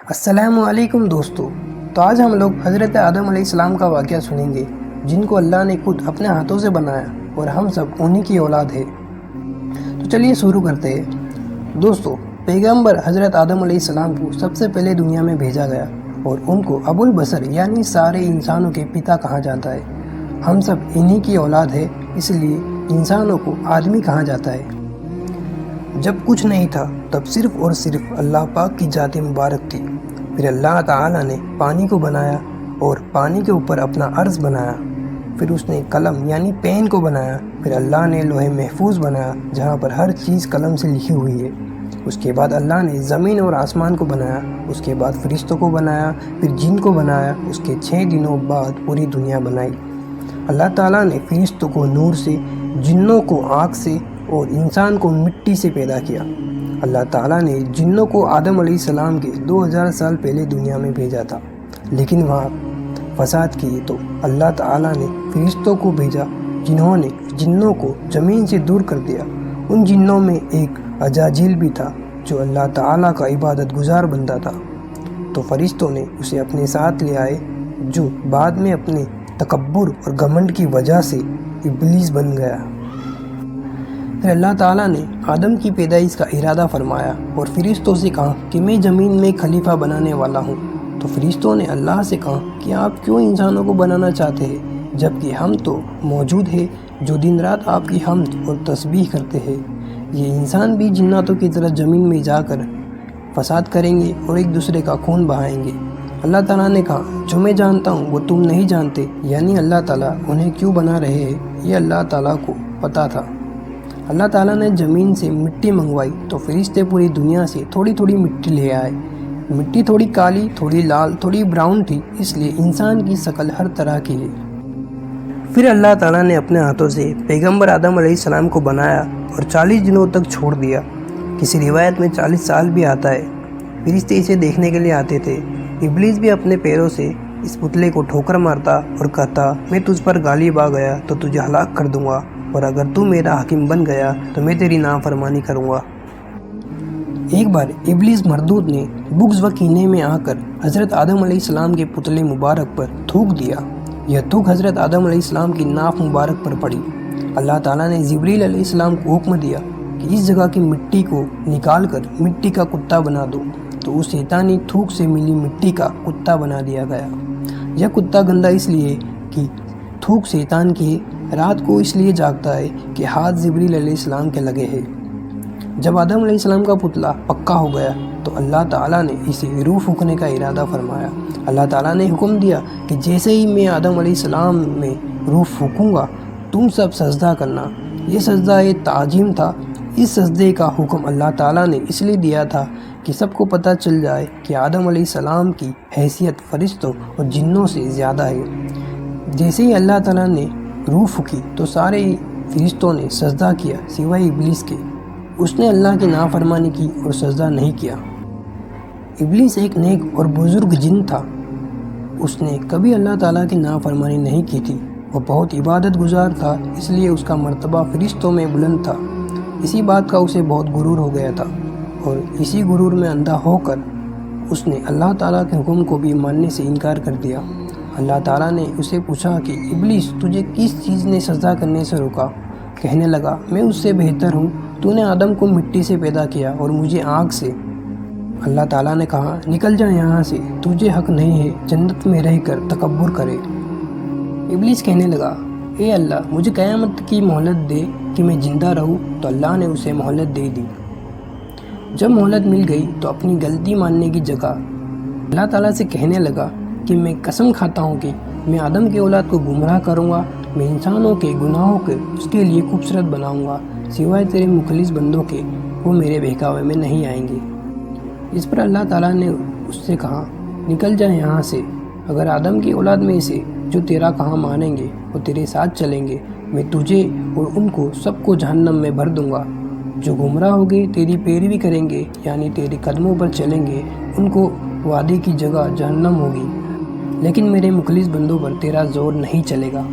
السلام علیکم دوستو، تو آج ہم لوگ حضرت آدم علیہ السلام کا واقعہ سنیں گے، جن کو اللہ نے خود اپنے ہاتھوں سے بنایا اور ہم سب انہی کی اولاد ہے۔ تو چلیے شروع کرتے ہیں۔ دوستو، پیغمبر حضرت آدم علیہ السلام کو سب سے پہلے دنیا میں بھیجا گیا اور ان کو ابو البشر یعنی سارے انسانوں کے پتا کہا جاتا ہے۔ ہم سب انہی کی اولاد ہے، اس لیے انسانوں کو آدمی کہا جاتا ہے۔ جب کچھ نہیں تھا تب صرف اور صرف اللہ پاک کی ذات مبارک تھی۔ پھر اللہ تعالیٰ نے پانی کو بنایا اور پانی کے اوپر اپنا عرش بنایا۔ پھر اس نے قلم یعنی پین کو بنایا۔ پھر اللہ نے لوح محفوظ بنایا جہاں پر ہر چیز قلم سے لکھی ہوئی ہے۔ اس کے بعد اللہ نے زمین اور آسمان کو بنایا۔ اس کے بعد فرشتوں کو بنایا، پھر جن کو بنایا۔ اس کے 6 دنوں بعد پوری دنیا بنائی۔ اللہ تعالیٰ نے فرشتوں کو نور سے، جنوں کو آگ سے اور انسان کو مٹی سے پیدا کیا۔ اللہ تعالیٰ نے جنوں کو آدم علیہ السلام کے 2000 سال پہلے دنیا میں بھیجا تھا، لیکن وہاں فساد کیے تو اللہ تعالیٰ نے فرشتوں کو بھیجا، جنہوں نے جنوں کو زمین سے دور کر دیا۔ ان جنوں میں ایک عزازیل بھی تھا جو اللہ تعالیٰ کا عبادت گزار بندہ تھا، تو فرشتوں نے اسے اپنے ساتھ لے آئے، جو بعد میں اپنے تکبر اور گھمنڈ کی وجہ سے ابلیس بن گیا۔ پھر اللہ تعالیٰ نے آدم کی پیدائش کا ارادہ فرمایا اور فرشتوں سے کہا کہ میں زمین میں خلیفہ بنانے والا ہوں۔ تو فرشتوں نے اللہ سے کہا کہ آپ کیوں انسانوں کو بنانا چاہتے ہیں، جبکہ ہم تو موجود ہیں جو دن رات آپ کی حمد اور تسبیح کرتے ہیں۔ یہ انسان بھی جناتوں کی طرح زمین میں جا کر فساد کریں گے اور ایک دوسرے کا خون بہائیں گے۔ اللہ تعالیٰ نے کہا جو میں جانتا ہوں وہ تم نہیں جانتے، یعنی اللہ تعالیٰ انہیں کیوں بنا رہے ہیں یہ اللہ تعالیٰ کو پتہ تھا۔ اللہ تعالیٰ نے زمین سے مٹی منگوائی تو فرشتے پوری دنیا سے تھوڑی تھوڑی مٹی لے آئے۔ مٹی تھوڑی کالی، تھوڑی لال، تھوڑی براؤن تھی، اس لیے انسان کی شکل ہر طرح کی ہے۔ پھر اللہ تعالیٰ نے اپنے ہاتھوں سے پیغمبر آدم علیہ السلام کو بنایا اور 40 دنوں تک چھوڑ دیا۔ کسی روایت میں 40 سال بھی آتا ہے۔ فرشتے اسے دیکھنے کے لیے آتے تھے۔ ابلیس بھی اپنے پیروں سے اس پتلے کو ٹھوکر مارتا اور کہتا میں تجھ پر غالب آ گیا تو تجھے ہلاک کر دوں گا، اور اگر تو میرا حاکم بن گیا تو میں تیری نافرمانی کروں گا۔ ایک بار ابلیس مردود نے بغض و کینے میں آ کر حضرت آدم علیہ السلام کے پتلے مبارک پر تھوک دیا۔ یہ تھوک حضرت آدم علیہ السلام کی ناف مبارک پر پڑی۔ اللہ تعالیٰ نے جبریل علیہ السلام کو حکم دیا کہ اس جگہ کی مٹی کو نکال کر مٹی کا کتا بنا دو، تو اس شیطانی تھوک سے ملی مٹی کا کتا بنا دیا گیا۔ یہ کتا گندا اس لیے کہ تھوک شیطان کی ہے، رات کو اس لیے جاگتا ہے کہ ہاتھ جبریل علیہ السلام کے لگے ہیں۔ جب آدم علیہ السلام کا پتلا پکا ہو گیا تو اللہ تعالیٰ نے اسے روح پھونکنے کا ارادہ فرمایا۔ اللہ تعالیٰ نے حکم دیا کہ جیسے ہی میں آدم علیہ السلام میں روح پھونکوں گا تم سب سجدہ کرنا۔ یہ سجدہ تعظیم تھا۔ اس سجدے کا حکم اللہ تعالیٰ نے اس لیے دیا تھا کہ سب کو پتہ چل جائے کہ آدم علیہ السلام کی حیثیت فرشتوں اور جنوں سے زیادہ ہے۔ جیسے ہی اللہ تعالیٰ نے روح پھونکی تو سارے فرشتوں نے سجدہ کیا سوائے ابلیس کے۔ اس نے اللہ کی نافرمانی کی اور سجدہ نہیں کیا۔ ابلیس ایک نیک اور بزرگ جن تھا۔ اس نے کبھی اللہ تعالیٰ کی نافرمانی نہیں کی تھی۔ وہ بہت عبادت گزار تھا، اس لیے اس کا مرتبہ فرشتوں میں بلند تھا۔ اسی بات کا اسے بہت غرور ہو گیا تھا، اور اسی غرور میں اندھا ہو کر اس نے اللہ تعالیٰ کے حکم کو بھی ماننے سے انکار کر دیا۔ اللہ تعالیٰ نے اسے پوچھا کہ ابلیس تجھے کس چیز نے سجدہ کرنے سے روکا؟ کہنے لگا میں اس سے بہتر ہوں، تو نے آدم کو مٹی سے پیدا کیا اور مجھے آگ سے۔ اللہ تعالیٰ نے کہا نکل جا یہاں سے، تجھے حق نہیں ہے جنت میں رہ کر تکبر کرے۔ ابلیس کہنے لگا اے اللہ مجھے قیامت کی مہلت دے کہ میں زندہ رہوں، تو اللہ نے اسے مہلت دے دی۔ جب مہلت مل گئی تو اپنی غلطی ماننے کی جگہ اللہ تعالیٰ سے کہنے لگا کہ میں قسم کھاتا ہوں کہ میں آدم کی اولاد کو گمراہ کروں گا، میں انسانوں کے گناہوں کو اس کے لیے خوبصورت بناؤں گا، سوائے تیرے مخلص بندوں کے وہ میرے بہکاوے میں نہیں آئیں گے۔ اس پر اللہ تعالیٰ نے اس سے کہا نکل جا یہاں سے، اگر آدم کی اولاد میں سے جو تیرا کہا مانیں گے وہ تیرے ساتھ چلیں گے، میں تجھے اور ان کو سب کو جہنم میں بھر دوں گا۔ جو گمراہ ہو گئے تیری پیروی کریں گے یعنی تیرے قدموں پر چلیں گے، ان کو وعدے کی جگہ جہنم ہوگی، لیکن میرے مخلص بندوں پر تیرا زور نہیں چلے گا۔